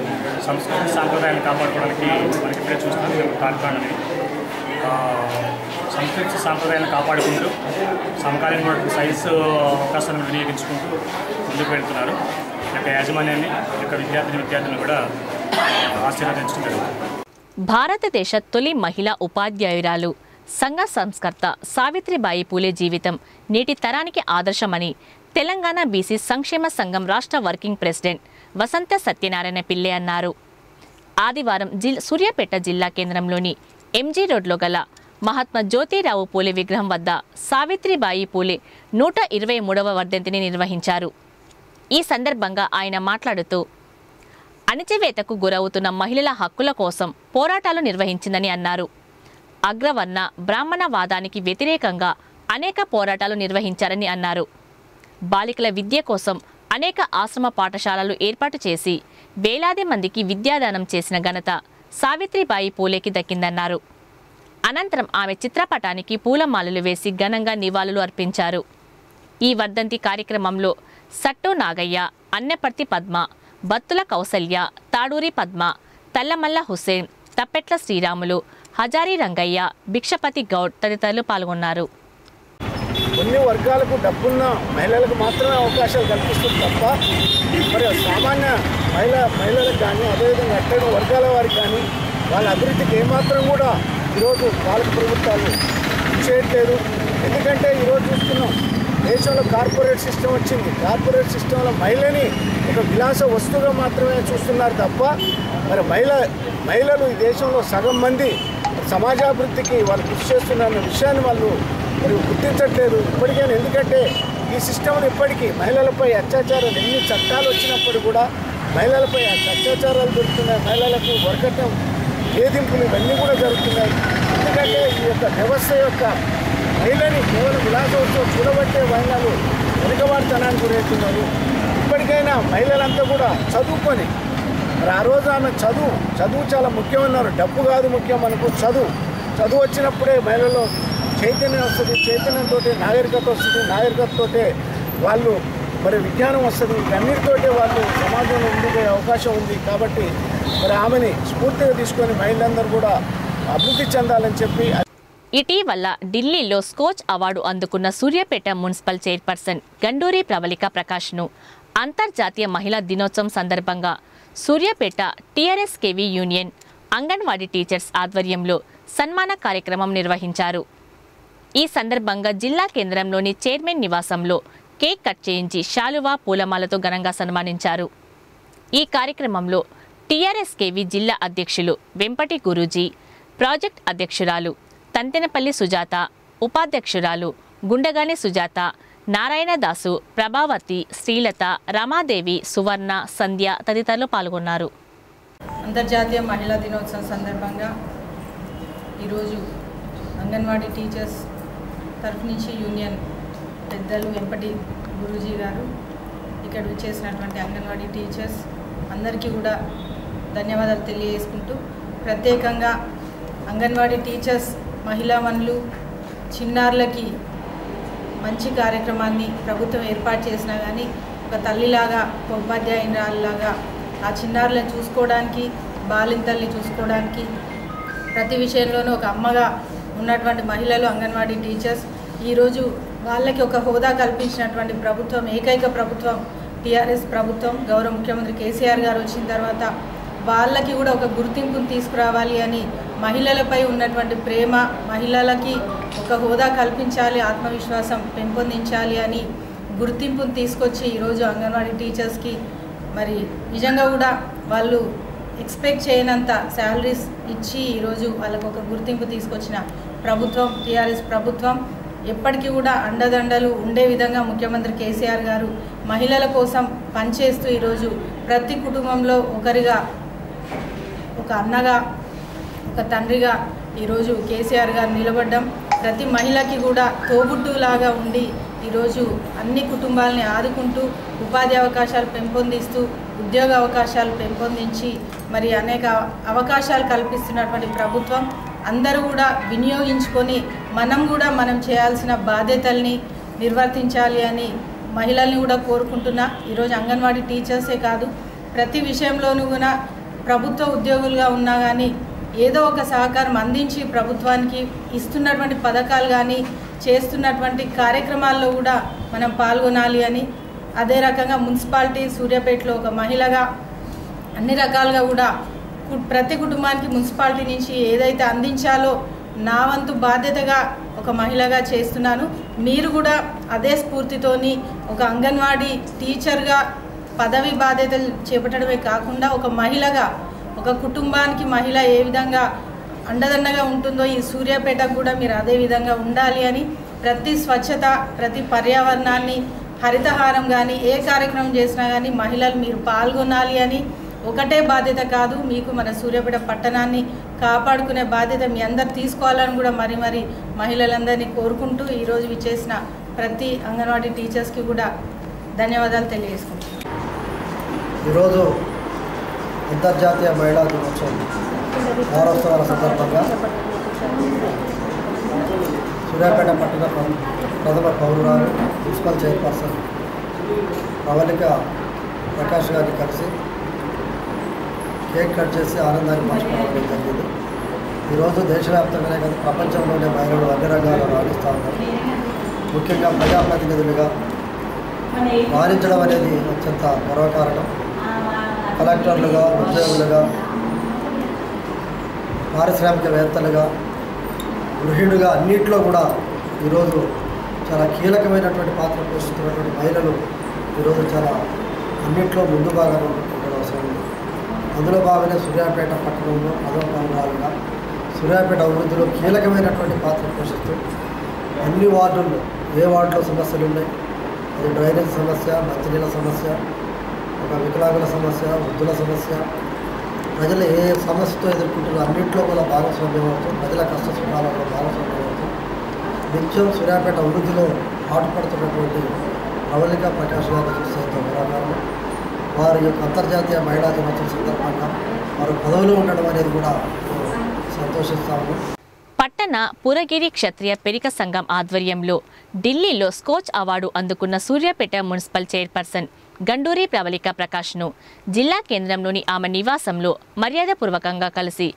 సంస్కృతి సాంప్రదాయాన్ని కాపాడుకోవడానికి మనకి ఇప్పుడే చూస్తున్నాం కార్యక్రమం. సంస్కృతి సాంప్రదాయాలను కాపాడుకుంటూ సమకాలీన సైన్స్ అవకాశాలను వినియోగించుకుంటూ ముందుకు వెళ్తున్నారు. ఈ యొక్క యాజమాన్యాన్ని ఈ యొక్క విద్యార్థులను కూడా ఆశీర్వదించడం జరుగుతుంది. భారతదేశ తొలి మహిళా ఉపాధ్యాయురాలు, సంఘ సంస్కర్త సావిత్రిబాయి పూలే జీవితం నేటి తరానికి ఆదర్శమని తెలంగాణ బీసీ సంక్షేమ సంఘం రాష్ట్ర వర్కింగ్ ప్రెసిడెంట్ వసంత సత్యనారాయణ పిల్లే అన్నారు. ఆదివారం సూర్యాపేట జిల్లా కేంద్రంలోని MG రోడ్లో గల మహాత్మా జ్యోతిరావు పూలే విగ్రహం వద్ద సావిత్రిబాయి పూలే 123వ వర్ధంతిని నిర్వహించారు. ఈ సందర్భంగా ఆయన మాట్లాడుతూ అణిచివేతకు గురవుతున్న మహిళల హక్కుల కోసం పోరాటాలు నిర్వహించిందని అన్నారు. అగ్రవర్ణ బ్రాహ్మణవాదానికి వ్యతిరేకంగా అనేక పోరాటాలు నిర్వహించారని అన్నారు. బాలికల విద్య కోసం అనేక ఆశ్రమ పాఠశాలలు ఏర్పాటు చేసి వేలాది మందికి విద్యాదానం చేసిన ఘనత సావిత్రిబాయి పూలేకి దక్కిందన్నారు. అనంతరం ఆమె చిత్రపటానికి పూలమాలలు వేసి ఘనంగా నివాళులు అర్పించారు. ఈ వర్ధంతి కార్యక్రమంలో సట్టు నాగయ్య, అన్నెపర్తి పద్మ, బత్తుల కౌసల్య, తాడూరి పద్మ, తల్లమల్ల హుసేన్, తప్పెట్ల శ్రీరాములు, హజారీ రంగయ్య, భిక్షపతి గౌడ్ తదితరులు పాల్గొన్నారు. కొన్ని వర్గాలకు డబ్బున్న మహిళలకు మాత్రమే అవకాశాలు కల్పిస్తుంది తప్ప మరి సామాన్య మహిళలకు కానీ అదేవిధంగా అట్టడి వర్గాల వారికి కానీ వాళ్ళ అభివృద్ధికి ఏమాత్రం కూడా ఈరోజు పాలక ప్రభుత్వాలు చేయట్లేదు. ఎందుకంటే ఈరోజు చూస్తున్నాం దేశంలో కార్పొరేట్ సిస్టమ్ వచ్చింది. కార్పొరేట్ సిస్టంలో మహిళని ఒక విలాస వస్తువుగా మాత్రమే చూస్తున్నారు తప్ప మరి మహిళలు ఈ దేశంలో సగం మంది సమాజాభివృద్ధికి వాళ్ళు కృషి చేస్తున్నారన్న విషయాన్ని వాళ్ళు మరి గుర్తించట్లేదు ఇప్పటికైనా. ఎందుకంటే ఈ సిస్టంలో ఇప్పటికీ మహిళలపై అత్యాచారాలు ఎన్ని చట్టాలు వచ్చినప్పుడు కూడా మహిళలపై అత్యాచారాలు జరుగుతున్నాయి. మహిళలకు వర్గటం వేధింపులు ఇవన్నీ కూడా జరుగుతున్నాయి. ఎందుకంటే ఈ యొక్క వ్యవస్థ యొక్క మహిళని కేవలం విలాసోత్సవం చూడబట్టే మహిళలు వెనుకబాటుతనానికి గురవుతున్నారు. ఇప్పటికైనా మహిళలంతా కూడా చదువుకొని మరి ఆ రోజు ఆమె చదువు చాలా ముఖ్యమన్నారు. డబ్బు కాదు ముఖ్యం అనుకో, చదువు వచ్చినప్పుడే మహిళల్లో చైతన్యం వస్తుంది. చైతన్యంతో నాగరికత వస్తుంది. నాగరికతతో వాళ్ళు మరి విజ్ఞానం వస్తుంది. ఇవన్నిటితోటే వాళ్ళు సమాజంలో ఉండే అవకాశం ఉంది. కాబట్టి మరి ఆమెని స్ఫూర్తిగా తీసుకొని మహిళలందరూ కూడా అభివృద్ధి చెందాలని చెప్పి. ఇటీవల ఢిల్లీలో స్కోచ్ అవార్డు అందుకున్న సూర్యాపేట మున్సిపల్ చైర్పర్సన్ గండూరి ప్రవళిక ప్రకాష్ను అంతర్జాతీయ మహిళా దినోత్సవం సందర్భంగా Suryapet TRS KV union anganwadi teachers ఆధ్వర్యంలో సన్మాన కార్యక్రమం నిర్వహించారు. ఈ సందర్భంగా జిల్లా కేంద్రంలోని చైర్మన్ నివాసంలో కేక్ కట్ చేయించి శాలువా పూలమాలతో ఘనంగా సన్మానించారు. ఈ కార్యక్రమంలో టీఆర్ఎస్ కేవీ జిల్లా అధ్యక్షులు వెంపటి గురూజీ, ప్రాజెక్ట్ అధ్యక్షురాలు తంతెనపల్లి సుజాత, ఉపాధ్యక్షురాలు గుండగాని సుజాత, నారాయణదాసు, ప్రభావతి, శ్రీలత, రమాదేవి, సువర్ణ, సంధ్య తదితరులు పాల్గొన్నారు. అంతర్జాతీయ మహిళా దినోత్సవం సందర్భంగా ఈరోజు అంగన్వాడీ టీచర్స్ తరఫు నుంచి యూనియన్ పెద్దలు వెంపటి గురూజీ గారు ఇక్కడ చేసినటువంటి అంగన్వాడీ టీచర్స్ అందరికీ కూడా ధన్యవాదాలు తెలియజేసుకుంటూ, ప్రత్యేకంగా అంగన్వాడీ టీచర్స్ మహిళామణులు చిన్నారులకి మంచి కార్యక్రమాన్ని ప్రభుత్వం ఏర్పాటు చేసినా కానీ ఒక తల్లిలాగా ఒక ఉపాధ్యాయురాలిలాగా ఆ చిన్నారులను చూసుకోవడానికి, బాలింతల్ని చూసుకోవడానికి ప్రతి విషయంలోనూ ఒక అమ్మగా ఉన్నటువంటి మహిళలు అంగన్వాడీ టీచర్స్ ఈరోజు వాళ్ళకి ఒక హోదా కల్పించినటువంటి ప్రభుత్వం, ఏకైక ప్రభుత్వం టీఆర్ఎస్ ప్రభుత్వం. గౌరవ ముఖ్యమంత్రి కేసీఆర్ గారు వచ్చిన తర్వాత వాళ్ళకి కూడా ఒక గుర్తింపును తీసుకురావాలి అని, మహిళలపై ఉన్నటువంటి ప్రేమ, మహిళలకి ఒక హోదా కల్పించాలి, ఆత్మవిశ్వాసం పెంపొందించాలి అని గుర్తింపును తీసుకొచ్చి ఈరోజు అంగన్వాడీ టీచర్స్కి మరి నిజంగా కూడా వాళ్ళు ఎక్స్పెక్ట్ చేయనంత శాలరీస్ ఇచ్చి ఈరోజు వాళ్ళకు ఒక గుర్తింపు తీసుకొచ్చిన ప్రభుత్వం టీఆర్ఎస్ ప్రభుత్వం. ఎప్పటికీ కూడా అండదండలు ఉండే విధంగా ముఖ్యమంత్రి కేసీఆర్ గారు మహిళల కోసం పనిచేస్తూ ఈరోజు ప్రతి కుటుంబంలో ఒకరిగా, ఒక అన్నగా, ఒక తండ్రిగా ఈరోజు కేసీఆర్ గారు నిలబడ్డం, ప్రతి మహిళకి కూడా తోబుట్టులాగా ఉండి ఈరోజు అన్ని కుటుంబాలని ఆదుకుంటూ ఉపాధి అవకాశాలు పెంపొందిస్తూ ఉద్యోగ అవకాశాలు పెంపొందించి మరి అనేక అవకాశాలు కల్పిస్తున్నటువంటి ప్రభుత్వం. అందరూ కూడా వినియోగించుకొని మనం చేయాల్సిన బాధ్యతల్ని నిర్వర్తించాలి అని మహిళల్ని కూడా కోరుకుంటున్నా. ఈరోజు అంగన్వాడీ టీచర్సే కాదు, ప్రతి విషయంలోనూ కూడా ప్రభుత్వ ఉద్యోగులుగా ఉన్నా కానీ ఏదో ఒక సహకారం అందించి ప్రభుత్వానికి ఇస్తున్నటువంటి పథకాలు కానీ చేస్తున్నటువంటి కార్యక్రమాల్లో కూడా మనం పాల్గొనాలి అని, అదే రకంగా మున్సిపాలిటీ సూర్యాపేటలో ఒక మహిళగా అన్ని రకాలుగా కూడా ప్రతి కుటుంబానికి మున్సిపాలిటీ నుంచి ఏదైతే అందించాలో నా వంతు బాధ్యతగా ఒక మహిళగా చేస్తున్నాను. మీరు కూడా అదే స్ఫూర్తితోని ఒక అంగన్వాడీ టీచర్గా పదవి బాధ్యతలు చేపట్టడమే కాకుండా ఒక మహిళగా, ఒక కుటుంబానికి మహిళ ఏ విధంగా అండదండగా ఉంటుందో ఈ సూర్యాపేటకు కూడా మీరు అదే విధంగా ఉండాలి అని, ప్రతి స్వచ్ఛత, ప్రతి పర్యావరణాన్ని, హరితహారం కానీ ఏ కార్యక్రమం చేసినా కానీ మహిళలు మీరు పాల్గొనాలి అని, ఒకటే బాధ్యత కాదు, మీకు మన సూర్యాపేట పట్టణాన్ని కాపాడుకునే బాధ్యత మీ అందరు తీసుకోవాలని కూడా మరి మహిళలందరినీ కోరుకుంటూ ఈరోజు విచ్చేసిన ప్రతి అంగన్వాడీ టీచర్స్కి కూడా ధన్యవాదాలు తెలియజేసుకుంటున్నాను. ఈరోజు అంతర్జాతీయ మహిళా దినోత్సవం వారోత్సవాల సందర్భంగా సూర్యాపేట పట్టణ ప్రథమ పౌరురాలు మున్సిపల్ చైర్పర్సన్ ప్రవళిక ప్రకాష్ గారిని కలిసి కేక్ కట్ చేసి ఆనందాన్ని పంచుకోవడం జరిగింది. ఈరోజు దేశవ్యాప్తంగానే కాదు ప్రపంచంలోనే మహిళలు అన్ని రంగాల్లో రాణిస్తూ ఉన్నారు. ముఖ్యంగా ప్రజాప్రతినిధులుగా రాణించడం అనేది అత్యంత గర్వకారణం. కలెక్టర్లుగా, ఉద్యోగులుగా, పారిశ్రామికవేత్తలుగా, గృహిణులుగా అన్నింటిలో కూడా ఈరోజు చాలా కీలకమైనటువంటి పాత్ర పోషిస్తున్నటువంటి మహిళలు ఈరోజు చాలా అన్నింటిలో ముందు భాగంగా ఉండడం అవసరం ఉంది. అందులో భాగంగా సూర్యాపేట పట్టణంలో ప్రథమ పౌరురాలుగా సూర్యాపేట అభివృద్ధిలో కీలకమైనటువంటి పాత్ర పోషిస్తూ అన్ని వార్డుల్లో ఏ వార్డులో సమస్యలు ఉన్నాయి, అది డ్రైనేజ్ సమస్య, మంచినీళ్ళ సమస్య, ఒక వికలాంగుల సమస్య, వృద్ధుల సమస్య, ప్రజలు ఏ సమస్యతో ఎదుర్కొంటున్నారో అన్నింటిలో కూడా భాగస్వామ్యం అవుతుంది. ప్రజల కష్ట సుఖాలలో భాగస్వామ్యం అవుతుంది. నిత్యం సూర్యాపేట అభివృద్ధిలో పాటుపడుతున్నటువంటి ప్రవళిక ప్రకాష్ గారిని చూస్తే గౌరవకారణం. వారి యొక్క అంతర్జాతీయ మహిళా దినోత్సవం సందర్భంగా వారు పదవిలో ఉండడం అనేది కూడా సంతోషిస్తాము. పట్టణ పురగిరి క్షత్రియ పెరిక సంఘం ఆధ్వర్యంలో ఢిల్లీలో స్కోచ్ అవార్డు అందుకున్న సూర్యాపేట మున్సిపల్ చైర్పర్సన్ గండూరి ప్రవళిక ప్రకాష్ను జిల్లా కేంద్రంలోని ఆమె నివాసంలో మర్యాదపూర్వకంగా కలిసి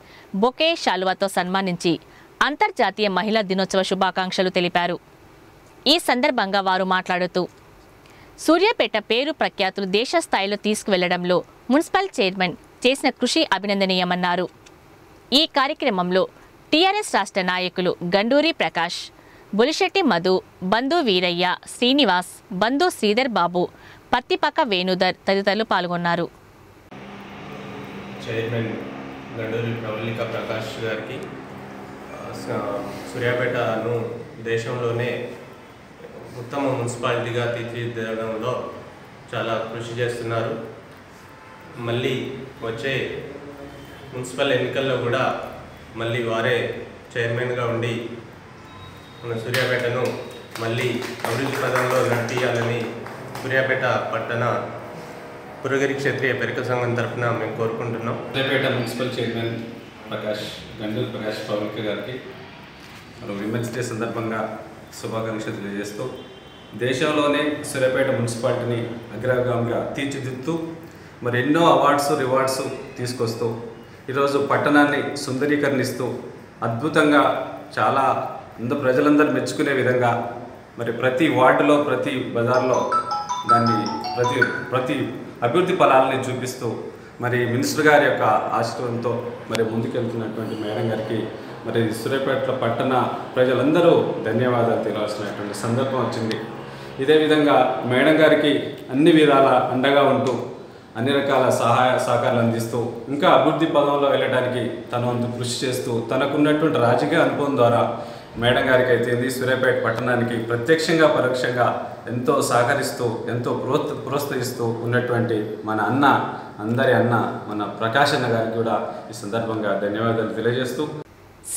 బొకే శాలువాతో సన్మానించి అంతర్జాతీయ మహిళా దినోత్సవ శుభాకాంక్షలు తెలిపారు. ఈ సందర్భంగా వారు మాట్లాడుతూ సూర్యాపేట పేరు ప్రఖ్యాతులు దేశ స్థాయిలో తీసుకువెళ్లడంలో మున్సిపల్ చైర్మన్ చేసిన కృషి అభినందనీయమన్నారు. ఈ కార్యక్రమంలో టీఆర్ఎస్ రాష్ట్ర నాయకులు గండూరి ప్రకాష్, బులిశెట్టి మధు, బంధు వీరయ్య, శ్రీనివాస్, బంధు శ్రీధర్ బాబు, పత్తిపక్క వేణుధర్ తదితరులు పాల్గొన్నారు. చైర్మన్ గండూరి ప్రవళిక ప్రకాష్ గారికి సూర్యాపేటను దేశంలోనే ఉత్తమ మున్సిపాలిటీగా తీర్చిదిద్దడంలో చాలా కృషి చేస్తున్నారు. మళ్ళీ వచ్చే మున్సిపల్ ఎన్నికల్లో కూడా మళ్ళీ వారే చైర్మన్గా ఉండి మన సూర్యాపేటను మళ్ళీ అభివృద్ధి పదంలో నడిపియాలని సూర్యాపేట పట్టణ పురగిరి క్షత్రియ పెరిక సంఘం తరఫున మేము కోరుకుంటున్నాం. సూర్యాపేట మున్సిపల్ చైర్మన్ గండూరి ప్రకాష్ ప్రవళిక గారికి విమెన్స్ డే సందర్భంగా శుభాకాంక్షలు తెలియజేస్తూ దేశంలోనే సూర్యాపేట మున్సిపాలిటీని అగ్రగామిగా తీర్చిదిద్దుతూ మరి ఎన్నో అవార్డ్స్ రివార్డ్స్ తీసుకొస్తూ ఈరోజు పట్టణాన్ని సుందరీకరణిస్తూ అద్భుతంగా చాలా ప్రజలందరూ మెచ్చుకునే విధంగా మరి ప్రతి వార్డులో ప్రతి బజార్లో దాన్ని ప్రతి అభివృద్ధి ఫలాలని చూపిస్తూ మరి మినిస్టర్ గారి యొక్క ఆశీర్వాదంతో మరి ముందుకెళ్తున్నటువంటి మేడం గారికి మరి సూర్యాపేట పట్టణ ప్రజలందరూ ధన్యవాదాలు తెలియాల్సినటువంటి సందర్భం వచ్చింది. ఇదే విధంగా మేడం గారికి అన్ని విధాల అండగా ఉంటూ అన్ని రకాల సహాయ సహకారాలు అందిస్తూ ఇంకా అభివృద్ధి పదంలో వెళ్ళడానికి తన వంతు కృషి చేస్తూ తనకున్నటువంటి రాజకీయ అనుభవం ద్వారా మేడం గారికి అయితే సూర్యాపేట పట్టణానికి ప్రత్యక్షంగా పరోక్షంగా ఎంతో సహకరిస్తూ ఎంతో ప్రోత్సహిస్తూ ఉన్నటువంటి మన అందరి అన్న మన ప్రకాష్ అన్న గారికి కూడా ఈ సందర్భంగా ధన్యవాదాలు తెలియజేస్తూ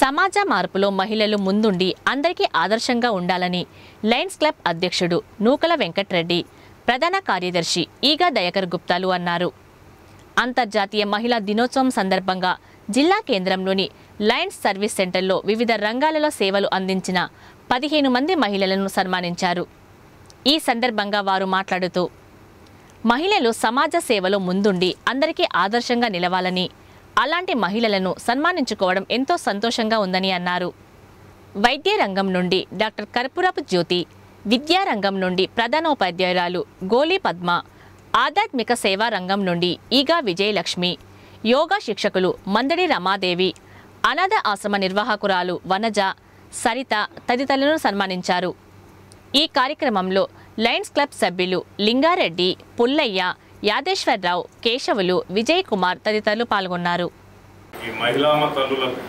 సమాజ మార్పులో మహిళలు ముందుండి అందరికీ ఆదర్శంగా ఉండాలని లయన్స్ క్లబ్ అధ్యక్షుడు నూకల వెంకట్రెడ్డి, ప్రధాన కార్యదర్శి ఈగా దయాకర్ గుప్తాలు అన్నారు. అంతర్జాతీయ మహిళా దినోత్సవం సందర్భంగా జిల్లా కేంద్రంలోని లయన్స్ సర్వీస్ సెంటర్లో వివిధ రంగాలలో సేవలు అందించిన 15 మంది మహిళలను సన్మానించారు. ఈ సందర్భంగా వారు మాట్లాడుతూ మహిళలు సమాజ సేవలో ముందుండి అందరికీ ఆదర్శంగా నిలవాలని, అలాంటి మహిళలను సన్మానించుకోవడం ఎంతో సంతోషంగా ఉందని అన్నారు. వైద్య రంగం నుండి డాక్టర్ కర్పూరపు జ్యోతి, విద్యారంగం నుండి ప్రధానోపాధ్యాయురాలు గోలి పద్మ, ఆధ్యాత్మిక సేవా రంగం నుండి ఈగా విజయలక్ష్మి, యోగా శిక్షకులు మందడి రమాదేవి, అనాథ ఆశ్రమ నిర్వాహకురాలు వనజ, సరిత తదితరులను సన్మానించారు. ఈ కార్యక్రమంలో లయన్స్ క్లబ్ సభ్యులు లింగారెడ్డి, పుల్లయ్య, యాదేశ్వరరావు, కేశవులు, విజయ్ కుమార్ తదితరులు పాల్గొన్నారు. ఈ మహిళా తల్లులకు,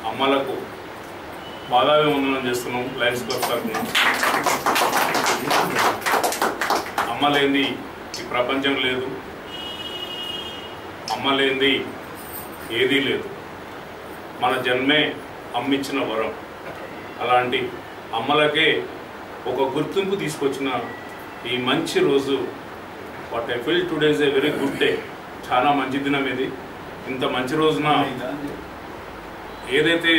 అమ్మలకు పాదాభివందనం చేస్తున్నాం. లయన్స్ క్లబ్ తరఫున అమ్మ లేని ఈ ప్రపంచం లేదు. అమ్మ లేనిది ఏదీ లేదు. మన జన్మే అమ్మిచ్చిన వరం. అలాంటి అమ్మలకే ఒక గుర్తింపు తీసుకొచ్చిన ఈ మంచి రోజు, what I feel today is a very good day. చాలా మంచి దినం ఇది. ఇంత మంచి రోజున ఏదైతే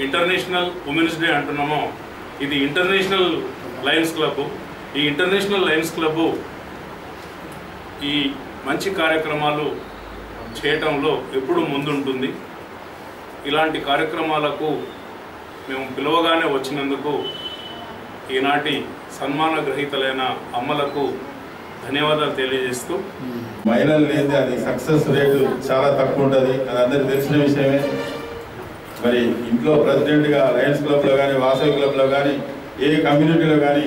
ఇంటర్నేషనల్ ఉమెన్స్ డే అంటున్నామో, ఇది ఇంటర్నేషనల్ లయన్స్ క్లబ్. ఈ ఇంటర్నేషనల్ లయన్స్ క్లబ్ ఈ మంచి కార్యక్రమాలు చేయటంలో ఎప్పుడూ ముందుంటుంది. ఇలాంటి కార్యక్రమాలకు మేము పిలవగానే వచ్చినందుకు ఈనాటి సన్మాన గ్రహీతలైన అమ్మలకు ధన్యవాదాలు తెలియజేస్తూ, మహిళలు లేనిదే అది సక్సెస్ రేటు చాలా తక్కువ ఉంటుంది. అది అందరికీ తెలిసిన విషయమే. మరి ఇంట్లో ప్రెసిడెంట్గా లయన్స్ క్లబ్లో కానీ, వాసవి క్లబ్లో కానీ, ఏ కమ్యూనిటీలో కానీ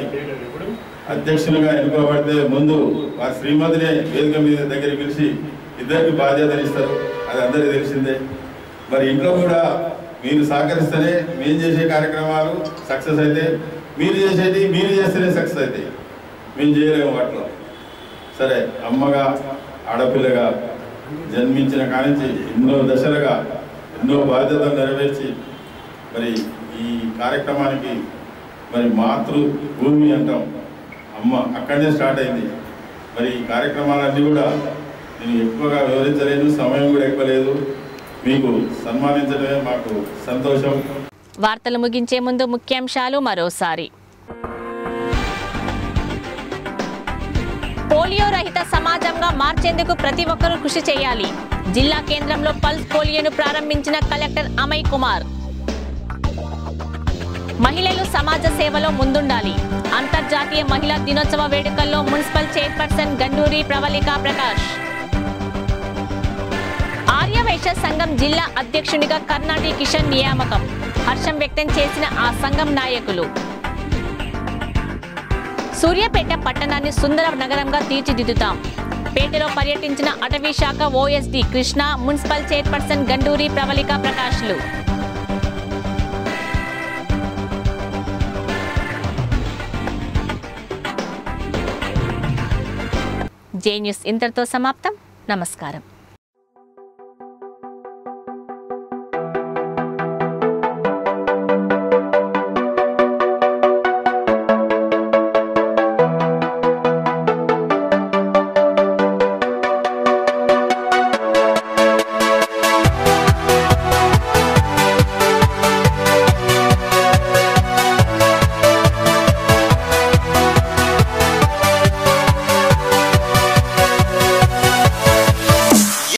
అధ్యక్షులుగా ఎన్నుకోబడితే ముందు ఆ శ్రీమతినే వేదిక మీద దగ్గర పిలిచి ఇద్దరికి బాధ్యతలు ఇస్తారు. అది అందరికీ తెలిసిందే. మరి ఇంట్లో కూడా మీరు సహకరిస్తేనే మేము చేసే కార్యక్రమాలు సక్సెస్ అయితే, మీరు చేసేది మీరు చేస్తేనే సక్సెస్ అవుతాయి. మేము చేయలేము వాటిలో. సరే, అమ్మగా ఆడపిల్లగా జన్మించిన కానించి ఎన్నో దశలుగా ఎన్నో బాధ్యతలు నెరవేర్చి మరి ఈ కార్యక్రమానికి మరి మాతృభూమి అంటాం, అమ్మ అక్కడనే స్టార్ట్ అయింది. మరి ఈ కార్యక్రమాలన్నీ కూడా నేను ఎక్కువగా వివరించలేను, సమయం కూడా ఎక్కువ లేదు. మీకు సన్మానించడమే మాకు సంతోషం. వార్తలు ముగించే ముందు ముఖ్యాంశాలు మరోసారి. పోలియో రహిత సమాజంగా మార్చేందుకు ప్రతి ఒక్కరూ కృషి చేయాలి. జిల్లా కేంద్రంలో పల్స్ పోలియోను ప్రారంభించిన కలెక్టర్ అమయ్ కుమార్. మహిళలు సమాజ సేవలో ముందుండాలి. అంతర్జాతీయ మహిళా దినోత్సవ వేడుకల్లో మున్సిపల్ చైర్పర్సన్ గండూరి ప్రవళిక ప్రకాష్. ఆర్యవైశ్య సంఘం జిల్లా అధ్యక్షునిగా కర్ణాటి కిషన్ నియామకం. హర్షం వ్యక్తం చేసిన ఆ సంఘం నాయకులు. సూర్యాపేట పట్టణాన్ని సుందర నగరంగా తీర్చిదిద్దుతాం. పేటలో పర్యటించిన అటవీ శాఖ OSD Krishna, municipal chairperson Ganduri Pravalika ప్రకాష్లు. జే న్యూస్ ఇంతటితో సమాప్తం. నమస్కారం.